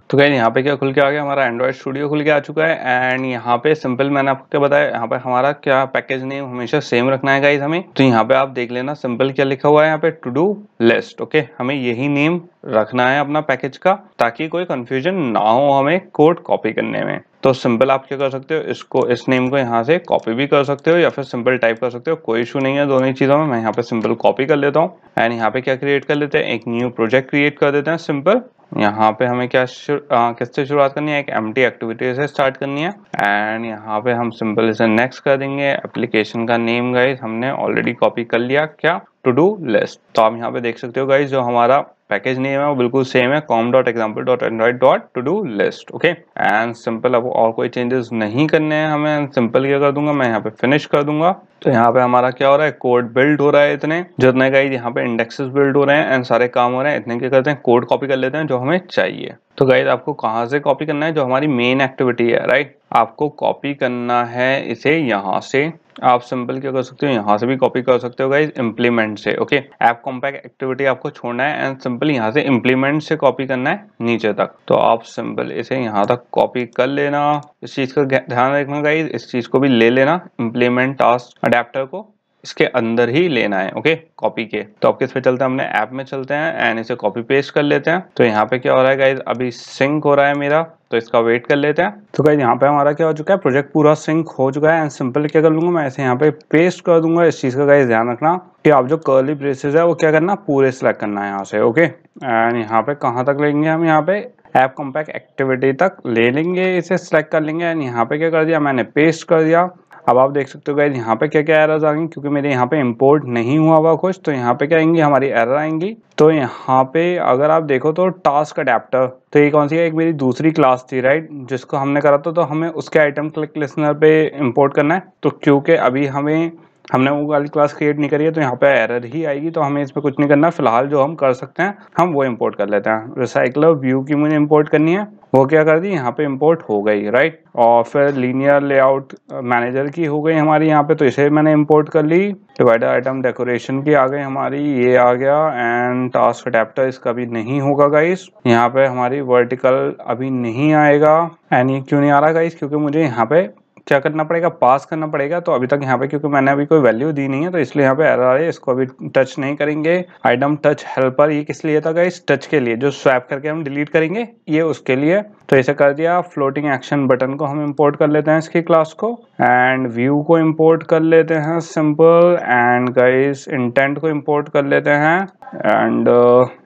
तो गाइस यहाँ पे क्या खुल के आ गया, हमारा एंड्रॉइड स्टूडियो खुल के आ चुका है। एंड यहाँ पे सिंपल मैंने आपको क्या बताया, यहाँ पे हमारा क्या पैकेज नेम हमेशा सेम रखना है गाइस हमें। तो यहाँ पे आप देख लेना सिंपल क्या लिखा हुआ है यहाँ पे, टू डू लिस्ट। ओके, हमें यही नेम रखना है अपना पैकेज का, ताकि कोई कंफ्यूजन ना हो हमें कोड कॉपी करने में। तो सिंपल आप क्या कर सकते हो, इसको इस नेम को यहाँ से कॉपी भी कर सकते हो या फिर सिंपल टाइप कर सकते हो, कोई इशू नहीं है दोनों ही चीजों में। मैं यहाँ पे सिंपल कॉपी कर लेता हूँ एंड यहाँ पे क्या क्रिएट कर लेते हैं, एक न्यू प्रोजेक्ट क्रिएट कर देते हैं सिंपल। यहाँ पे हमें क्या किससे शुरुआत करनी है, एक एम्प्टी एक्टिविटी से स्टार्ट करनी है। एंड यहाँ पे हम सिंपल इसे नेक्स्ट कर देंगे। एप्लीकेशन का नेम गाइस हमने ऑलरेडी कॉपी कर लिया, क्या, टू डू लिस्ट। तो आप यहाँ पे देख सकते हो गाइस जो हमारा पैकेज नेम है वो बिल्कुल सेम है, com.example.android.toDoList। ओके, एंड सिंपल अब और कोई चेंजेस नहीं करने हैं हमें। सिंपल क्या कर दूंगा मैं, यहाँ पे फिनिश कर दूंगा। तो यहाँ पे हमारा क्या हो रहा है, कोड बिल्ड हो रहा है। इतने जितने गाइस यहाँ पे इंडेक्सेस बिल्ड हो रहे हैं एंड सारे काम हो रहे हैं, इतने क्या करते हैं, कोड कॉपी कर लेते हैं जो हमें चाहिए। तो गाइस आपको कहाँ से कॉपी करना है, जो हमारी मेन एक्टिविटी है, राइट, आपको कॉपी करना है इसे यहाँ से। आप सिंपल क्या कर सकते हो, यहाँ से भी कॉपी कर सकते हो गाइस, इम्प्लीमेंट से। ओके, ऐप कॉम्पैक्ट एक्टिविटी आपको छोड़ना है एंड सिंपल यहाँ से इम्प्लीमेंट से कॉपी करना है नीचे तक। तो आप सिंपल इसे यहाँ तक कॉपी कर लेना। इस चीज का ध्यान रखना गाइस, इस चीज को भी ले लेना, इम्प्लीमेंट टास्क अडेप्टर को इसके अंदर ही लेना है। ओके, कॉपी के। तो अब किस पे चलते हैं, हमने ऐप में चलते हैं एंड इसे कॉपी पेस्ट कर लेते हैं। तो यहाँ पे क्या हो रहा है गाइस, अभी सिंक हो रहा है मेरा, तो इसका वेट कर लेते हैं। तो गाइस यहाँ पे हमारा क्या हो चुका है, प्रोजेक्ट पूरा सिंक हो चुका है एंड सिंपल क्या कर लूंगा मैं, ऐसे यहाँ पे पेस्ट कर दूंगा। इस चीज का गाइस ध्यान रखना कि आप जो कर्ली ब्रेसेस है वो क्या करना, पूरे सिलेक्ट करना है यहाँ से। ओके, एंड यहाँ पे कहाँ तक लेंगे हम, यहाँ पे ऐप कॉम्पैक्ट एक्टिविटी तक ले लेंगे, इसे सिलेक्ट कर लेंगे एंड यहाँ पे क्या कर दिया मैंने, पेस्ट कर दिया। अब आप देख सकते हो गाइस यहाँ पे क्या क्या एरर्स आ गई, क्योंकि मेरे यहाँ पे इंपोर्ट नहीं हुआ हुआ कुछ। तो यहाँ पे क्या आएंगी, हमारी एरर आएंगी। तो यहाँ पे अगर आप देखो तो टास्क अडेप्टर, तो ये कौन सी है, एक मेरी दूसरी क्लास थी, राइट, जिसको हमने करा था। तो हमें उसके आइटम क्लिक लिसनर पे इंपोर्ट करना है। तो क्योंकि अभी हमने वो वाली क्लास क्रिएट नहीं करी है, तो यहाँ पे एरर ही आएगी। तो हमें इसमें कुछ नहीं करना, फिलहाल जो हम कर सकते हैं हम वो इंपोर्ट कर लेते हैं। रिसाइकलर व्यू की मुझे इंपोर्ट करनी है, वो क्या कर दी, यहाँ पे इंपोर्ट हो गई, राइट। और फिर लीनियर लेआउट मैनेजर की हो गई हमारी यहाँ पे, तो इसे मैंने इंपोर्ट कर ली। डिवाइडर आइटम डेकोरेशन की आ गई हमारी, ये आ गया। एंड टास्क अडेप्टर इसका भी नहीं होगा गाइस, यहाँ पे हमारी वर्टिकल अभी नहीं आएगा। एंड ये क्यों नहीं आ रहा गाइस, क्योंकि मुझे यहाँ पे क्या करना पड़ेगा, पास करना पड़ेगा। तो अभी तक यहाँ पे क्योंकि मैंने अभी कोई वैल्यू दी नहीं है, तो इसलिए यहाँ पे एरर आ रही है। इसको अभी टच नहीं करेंगे। आइटम टच हेल्पर, ये किस लिए था गाइस, टच के लिए, जो स्वैप करके हम डिलीट करेंगे, ये उसके लिए। तो इसे कर दिया। फ्लोटिंग एक्शन बटन को हम इंपोर्ट कर लेते हैं इसकी क्लास को, एंड व्यू को इंपोर्ट कर लेते हैं सिंपल। एंड गाइस इंटेंट को इंपोर्ट कर लेते हैं। एंड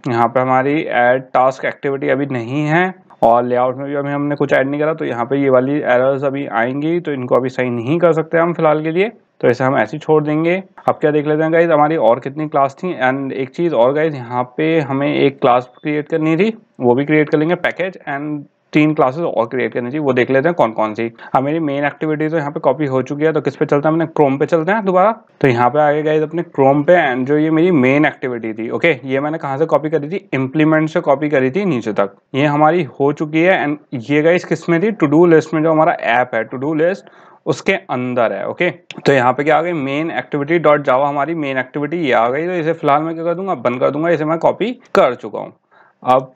यहाँ पे हमारी ऐड टास्क एक्टिविटी अभी नहीं है, और लेआउट में भी अभी हमने कुछ ऐड नहीं करा। तो यहाँ पे ये वाली एरर्स अभी आएंगी, तो इनको अभी सही नहीं कर सकते हम फिलहाल के लिए। तो इसे हम ऐसे ही छोड़ देंगे। अब क्या देख लेते हैं गाइज, हमारी और कितनी क्लास थी। एंड एक चीज़ और गाइज, यहाँ पे हमें एक क्लास क्रिएट करनी थी, वो भी क्रिएट कर लेंगे, पैकेज। एंड 3 क्लासेस और क्रिएट करनी चाहिए, वो देख लेते हैं कौन कौन सी। अब मेरी मेन एक्टिविटी तो यहाँ पे कॉपी हो चुकी है, तो किस पे चलते हैं, हमने क्रोम पे चलते हैं दोबारा। तो यहाँ पे आगे गाइस अपने क्रोम पे, एंड जो ये मेरी मेन एक्टिविटी थी, ओके, ये मैंने कहाँ से कॉपी करी थी, इम्प्लीमेंट से कॉपी करी थी नीचे तक। ये हमारी हो चुकी है। एंड ये गाइस किस में थी, टू डू लिस्ट में, जो हमारा ऐप है टू डू लिस्ट उसके अंदर है। ओके, तो यहाँ पे क्या आ गई, मेन एक्टिविटी डॉट जावा, हमारी मेन एक्टिविटी ये आ गई। तो इसे फिलहाल मैं क्या कर दूंगा, बंद कर दूंगा। इसे मैं कॉपी कर चुका हूँ। अब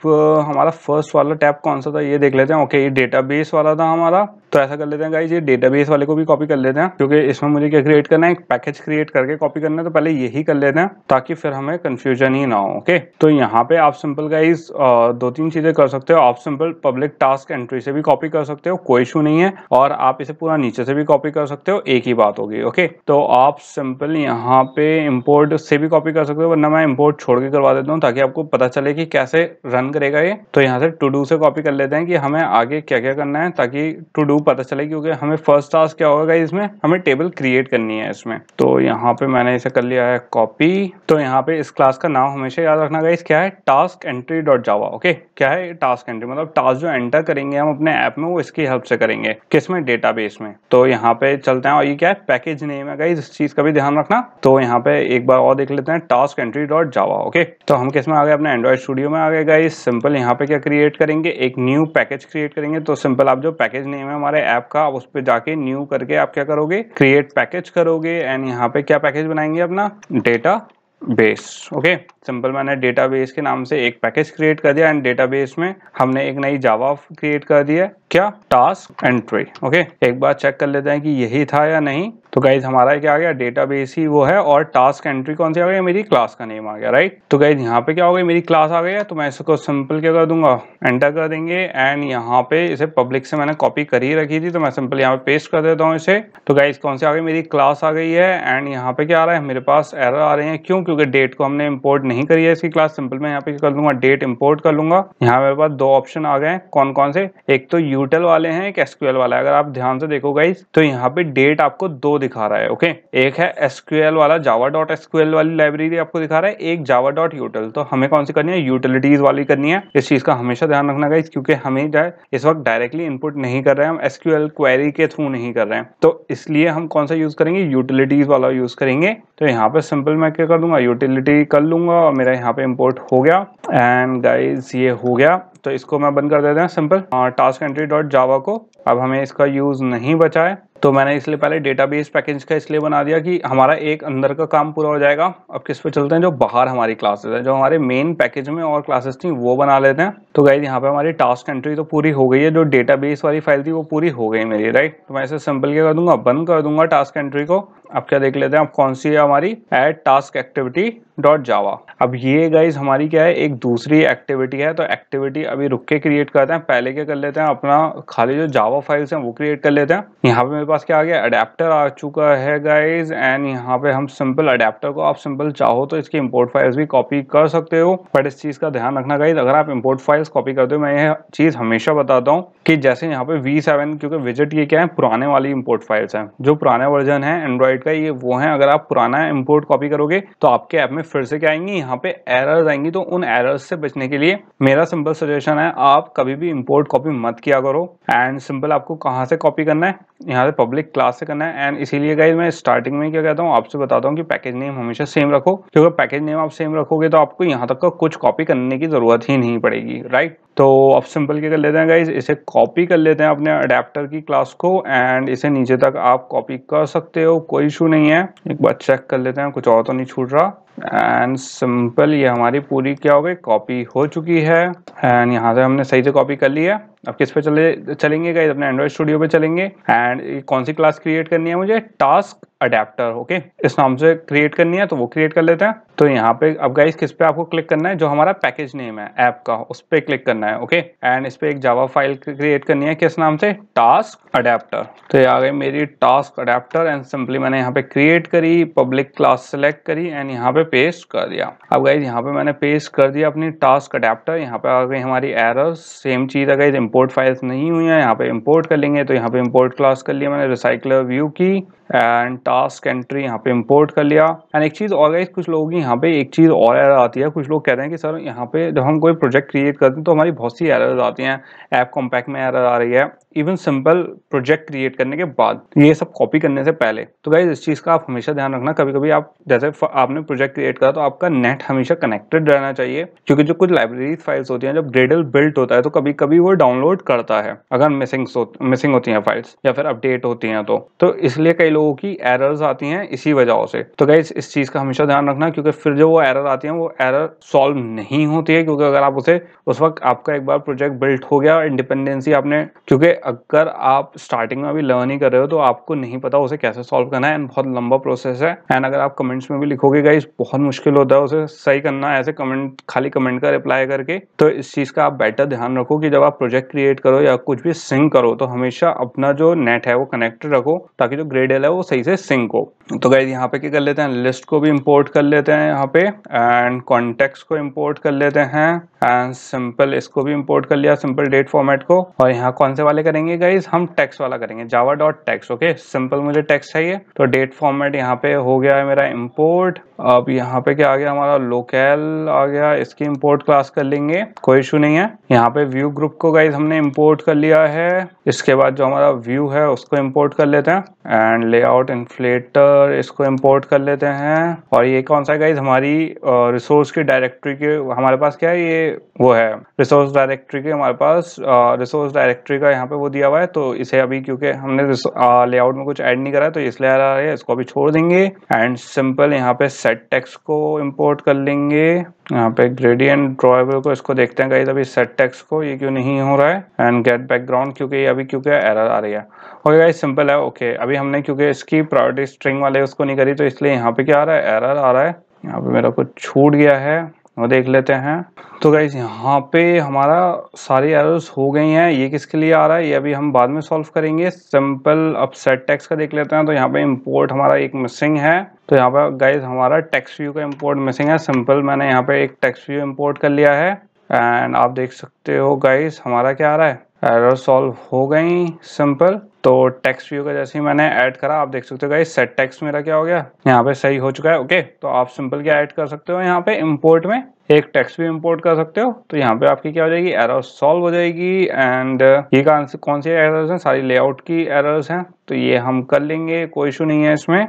हमारा फर्स्ट वाला टैब कौन सा था, ये देख लेते हैं। ओके, ये डेटाबेस वाला था हमारा। तो ऐसा कर लेते हैं गाइस, ये डेटाबेस वाले को भी कॉपी कर लेते हैं, क्योंकि इसमें मुझे क्या क्रिएट करना है, एक पैकेज क्रिएट करके कॉपी करना है। तो पहले यही कर लेते हैं, ताकि फिर हमें कंफ्यूजन ही ना हो। ओके, तो यहाँ पे आप सिंपल गाइस 2-3 चीजें कर सकते हो। आप सिंपल पब्लिक टास्क एंट्री से भी कॉपी कर सकते हो, कोई इशू नहीं है। और आप इसे पूरा नीचे से भी कॉपी कर सकते हो, एक ही बात होगी। ओके, तो आप सिंपल यहाँ पे इम्पोर्ट से भी कॉपी कर सकते हो, वरना मैं इम्पोर्ट छोड़ के करवा देता हूँ, ताकि आपको पता चले कि कैसे रन करेगा ये। तो यहाँ से टू डू से कॉपी कर लेते हैं कि हमें आगे क्या क्या करना है, ताकि टू डू पता चले। क्योंकि हमें फर्स्ट टास्क क्या होगा, इसमें हमें टेबल क्रिएट करनी है इसमें। तो यहाँ पे मैंने इसे कर लिया है कॉपी। तो यहाँ पे इस क्लास का नाम हमेशा याद रखना गाइस, क्या है, टास्क एंट्री डॉट जावा। ओके, क्या है टास्क एंट्री, मतलब टास्क जो एंटर करेंगे हम अपने ऐप में, वो इसकी हेल्प से करेंगे, किसमें, डेटाबेस में। तो यहाँ पे चलते हैं, और ये क्या है, पैकेज नेम है गाइस, इस चीज का भी ध्यान रखना। तो यहाँ पे एक बार और देख लेते हैं, टास्क एंट्री डॉट जावा। ओके, तो हम किस में आ गए, अपने एंड्रॉइड स्टूडियो में आ गए गाइस। सिंपल यहाँ पे क्या क्रिएट करेंगे, एक न्यू पैकेज क्रिएट करेंगे। तो सिंपल आप जो पैकेज नेम है हमारे ऐप का, उस पे जाके न्यू करके आप क्या करोगे, क्रिएट पैकेज करोगे। एंड यहाँ पे क्या पैकेज बनाएंगे, अपना डेटा बेस। ओके, सिंपल मैंने डेटाबेस के नाम से एक पैकेज क्रिएट कर दिया एंड डेटाबेस में हमने एक नई जावा क्रिएट कर दी है, क्या, टास्क एंट्री। ओके, एक बार चेक कर लेते हैं कि यही था या नहीं। तो गाइज हमारा क्या आ गया, डेटाबेस ही वो है और टास्क एंट्री कौन सी आ गई, मेरी क्लास का नेम आ गया, राइट। तो गाइज यहाँ पे क्या हो गई, मेरी क्लास आ गई है, तो मैं इसको सिंपल क्या कर दूंगा, एंटर कर देंगे एंड यहाँ पे इसे पब्लिक से मैंने कॉपी कर ही रखी थी, तो मैं सिंपल यहाँ पे पेस्ट कर देता हूँ इसे। तो गाइज कौन सी आ गई, मेरी क्लास आ गई है एंड यहाँ पे क्या आ रहा है, मेरे पास एरर आ रहे हैं, क्यों, क्योंकि डेट को हमने इंपोर्ट नहीं करी है इसकी क्लास। सिंपल मैं यहाँ पे क्या कर दूंगा, डेट इंपोर्ट कर लूंगा। यहाँ मेरे पास दो ऑप्शन आ गए हैं, कौन कौन से, एक तो यूटिल वाले हैं, एक एसक्यूएल वाला है। अगर आप ध्यान से देखो गाइज तो यहाँ पे डेट आपको दो दिखा रहा है। ओके, एक है एसक्यूएल वाला, जावा डॉट एसक्यूएल वाली लाइब्रेरी आपको दिखा रहा है, एक जावा डॉट यूटिल। तो हमें कौन सी करनी है, यूटिलिटीज वाली करनी है। इस चीज का हमेशा ध्यान रखना गाइज, क्योंकि हमें इस वक्त डायरेक्टली इनपुट नहीं कर रहे हैं, हम एसक्यूएल क्वेरी के थ्रू नहीं कर रहे हैं, तो इसलिए हम कौन सा यूज करेंगे, यूटिलिटीज वाला यूज करेंगे। तो यहाँ पे सिंपल मैं क्या कर दूंगा, यूटिलिटी कर लूंगा और मेरा यहाँ पे इंपोर्ट हो गया एंड गाइज ये हो गया। तो इसको मैं बंद कर देते हैं सिंपल, टास्क एंट्री डॉट जावा को। अब हमें इसका यूज नहीं बचा है, तो मैंने इसलिए पहले डेटाबेस पैकेज का इसलिए बना दिया कि हमारा एक अंदर का काम पूरा हो जाएगा। अब किस पे चलते हैं, जो बाहर हमारी क्लासेस है, जो हमारे मेन पैकेज में और क्लासेस थी वो बना लेते हैं। तो गाइस यहाँ पे हमारी टास्क एंट्री तो पूरी हो गई है, जो डेटाबेस वाली फाइल थी वो पूरी हो गई मेरी, राइट। तो मैं इसे सिंपल क्या कर दूंगा, बंद कर दूंगा टास्क एंट्री को। अब क्या देख लेते हैं, अब कौन सी है हमारी, ऐड टास्क एक्टिविटी डॉट जावा। अब ये गाइज हमारी क्या है, एक दूसरी एक्टिविटी है। तो एक्टिविटी अभी रुक के क्रिएट करते हैं, पहले क्या कर लेते हैं, अपना खाली जो जावा फाइल्स हैं वो क्रिएट कर लेते हैं। यहाँ पे मेरे पास क्या आ गया, अडेप्टर आ चुका है गाइज एंड यहाँ पे हम सिंपल अडेप्टर को, आप सिंपल चाहो तो इसकी इंपोर्ट फाइल्स भी कॉपी कर सकते हो, बट इस चीज का ध्यान रखना गाइज, अगर आप इंपोर्ट फाइल्स कॉपी करते हो, मैं यह चीज हमेशा बताता हूँ कि जैसे यहाँ पे V7, क्योंकि विजिट ये क्या है, पुराने वाली इंपोर्ट फाइल्स हैं, जो पुराने वर्जन है एंड्रॉइड का ये वो है। अगर आप पुराना इंपोर्ट कॉपी करोगे तो आपके ऐप में फिर से क्या आएंगी, यहाँ पे एरर्स आएंगी। तो उन एरर्स से बचने के लिए मेरा सिंपल सजेशन है, आप कभी भी इंपोर्ट कॉपी मत किया करो। एंड सिंपल आपको कहाँ से कॉपी करना है, यहाँ से पब्लिक क्लास से करना है। एंड इसीलिए गाइस मैं स्टार्टिंग में क्या कहता हूँ, आपसे बताता हूँ कि पैकेज नेम हमेशा सेम रखो, क्योंकि पैकेज नेम आप सेम रखोगे तो आपको यहाँ तक का कुछ कॉपी करने की जरूरत ही नहीं पड़ेगी, राइट। तो अब सिंपल क्या कर लेते हैं गाइज, इसे कॉपी कर लेते हैं अपने अडेप्टर की क्लास को एंड इसे नीचे तक आप कॉपी कर सकते हो, कोई इशू नहीं है। एक बार चेक कर लेते हैं कुछ और तो नहीं छूट रहा। एंड सिंपल ये हमारी पूरी क्या हो गई, कॉपी हो चुकी है एंड यहाँ से हमने सही से कॉपी कर ली है। अब किस पे चलेंगे गाइस, अपने एंड्रॉइड स्टूडियो पे चलेंगे एंड कौन सी क्लास क्रिएट करनी है मुझे, टास्क अडेप्टर। ओके, इस नाम से क्रिएट करनी है, तो वो क्रिएट कर लेते हैं। तो यहाँ पे अब गाइस किस पे आपको क्लिक करना है, जो हमारा पैकेज नेम है ऐप का, उस पे क्लिक करना है। ओके, एंड इस पे एक जावा फाइल क्रिएट करनी है, किस नाम से, टास्क अडेप्टर। तो ये आ गई मेरी टास्क अडेप्टर एंड सिंपली मैंने यहाँ पे क्रिएट करी, पब्लिक क्लास सेलेक्ट करी एंड यहाँ पे पेस्ट कर दिया। अब गाइस यहाँ पे मैंने पेस्ट कर दिया अपनी टास्क अडेप्टर। यहाँ पे आ गई हमारी एरर्स, सेम चीज है गाइस, इंपोर्ट फाइल्स नहीं हुई है, यहाँ पे इंपोर्ट कर लेंगे। तो यहाँ पे इंपोर्ट क्लास कर लिया मैंने, रिसाइकलर व्यू की एंड टास्क एंट्री यहाँ पे इंपोर्ट कर लिया। एंड एक चीज और गाइस, कुछ लोगों की यहाँ पे एक चीज और एरर आती है। कुछ लोग कहते हैं कि सर यहाँ पे जब हम कोई प्रोजेक्ट क्रिएट करते हैं तो हमारी बहुत सी एरर्स आती हैं, ऐप कॉम्पैक्ट में एरर आ रही है, इवन सिंपल प्रोजेक्ट क्रिएट करने के बाद, ये सब कॉपी करने से पहले। तो गाइस इस चीज का आप हमेशा ध्यान रखना, कभी कभी आप जैसे आपने प्रोजेक्ट क्रिएट करा तो आपका नेट हमेशा कनेक्टेड रहना चाहिए, क्योंकि जो कुछ लाइब्रेरी फाइल्स होती हैं, जब ग्रेडल बिल्ट होता है तो कभी कभी वो डाउनलोड करता है अगर मिसिंग होती हैं फाइल्स या फिर अपडेट होती हैं तो इसलिए कई लोगों की एरर्स आती हैं इसी वजह से। तो गाइस इस चीज का हमेशा ध्यान रखना, क्योंकि फिर जो वो एरर आती है वो एरर सॉल्व नहीं होती है, क्योंकि अगर आप उसे उस वक्त आपका एक बार प्रोजेक्ट बिल्ट हो गया, इंडिपेंडेंसी आपने, क्योंकि अगर आप स्टार्टिंग में अभी लर्न ही कर रहे हो तो आपको नहीं पता उसे कैसे सॉल्व करना है एंड बहुत लंबा प्रोसेस है। एंड अगर आप कमेंट्स में भी लिखोगे गाइस बहुत मुश्किल होता है उसे सही करना, ऐसे खाली कमेंट का रिप्लाई करके। तो इस चीज का आप बेटर ध्यान रखो कि जब आप प्रोजेक्ट क्रिएट करो या कुछ भी सिंक करो तो हमेशा अपना जो नेट है वो कनेक्टेड रखो, ताकि जो ग्रेडल है वो सही से सिंक हो। तो गाइस यहाँ पे क्या कर लेते हैं, लिस्ट को भी इंपोर्ट कर लेते हैं यहाँ पे एंड कॉन्टेक्स्ट को इंपोर्ट कर लेते हैं एंड सिंपल इसको भी इंपोर्ट कर लिया, सिंपल डेट फॉर्मेट को। और यहाँ कौन से वाले करेंगे गाइस, हम टेक्स्ट वाला करेंगे, Java dot text. Okay, simple मुझे टेक्स्ट चाहिए, तो डेट फॉर्मेट यहाँ पे हो गया है मेरा इंपोर्ट। अब यहाँ पे क्या आ गया, हमारा लोकल आ गया, इसकी इंपोर्ट क्लास कर लेंगे, कोई इशू नहीं है। यहाँ पे व्यू ग्रुप को गाइस हमने इंपोर्ट कर लिया है। इसके बाद जो हमारा व्यू है उसको इंपोर्ट कर लेते हैं एंड लेआउट इन्फ्लेटर इसको इंपोर्ट कर लेते हैं। और ये कौन सा है गाइस, हमारी रिसोर्स की डायरेक्टरी के, हमारे पास क्या है ये वो है रिसोर्स डायरेक्टरी के, हमारे पास रिसोर्स डायरेक्टरी का यहाँ पे वो दिया हुआ है। तो इसे अभी क्योंकि हमने लेआउट में कुछ ऐड नहीं करा है तो इसलिए आ रहा है, इसको अभी छोड़ देंगे एंड सिंपल यहाँ पे सेट टेक्स्ट को इंपोर्ट कर लेंगे। यहाँ पे ग्रेडियंट ड्रॉएबल को इसको देखते हैं गाइस, अभी सेट टेक्स्ट को ये क्यों नहीं हो रहा है। एंड गेट बैकग्राउंड क्योंकि अभी क्योंकि एरर आ रही है। ओके गाइस सिंपल है। ओके अभी हमने क्योंकि इसकी प्रायोरिटी स्ट्रिंग वाले उसको नहीं करी, तो इसलिए यहाँ पे क्या आ रहा है, एरर आ रहा है। यहाँ पे मेरा कुछ छूट गया है, वो देख लेते हैं। तो गाइस यहाँ पे हमारा सारी एरर्स हो गई हैं। ये किसके लिए आ रहा है, ये अभी हम बाद में सॉल्व करेंगे। सिंपल अब सेट टेक्स्ट का देख लेते हैं। तो यहाँ पे इंपोर्ट हमारा एक मिसिंग है। तो यहाँ पे गाइस हमारा टेक्स्ट व्यू का इंपोर्ट मिसिंग है। सिंपल मैंने यहाँ पे एक टेक्स्ट व्यू इंपोर्ट कर लिया है एंड आप देख सकते हो गाइस हमारा क्या आ रहा है, एरर सॉल्व हो गई। सिंपल तो टेक्स्ट व्यू का जैसे ही मैंने ऐड करा, आप देख सकते हो गाइस सेट टेक्स्ट मेरा क्या हो गया, यहाँ पे सही हो चुका है। ओके तो आप सिंपल क्या ऐड कर सकते हो, यहाँ पे इंपोर्ट में एक टेक्स्ट भी इंपोर्ट कर सकते हो। तो यहाँ पे आपकी क्या हो जाएगी, एरर सॉल्व हो जाएगी। एंड ये कौन सी एरर्स हैं, सारी लेआउट की एरर्स हैं। तो ये हम कर लेंगे, कोई इशू नहीं है इसमें।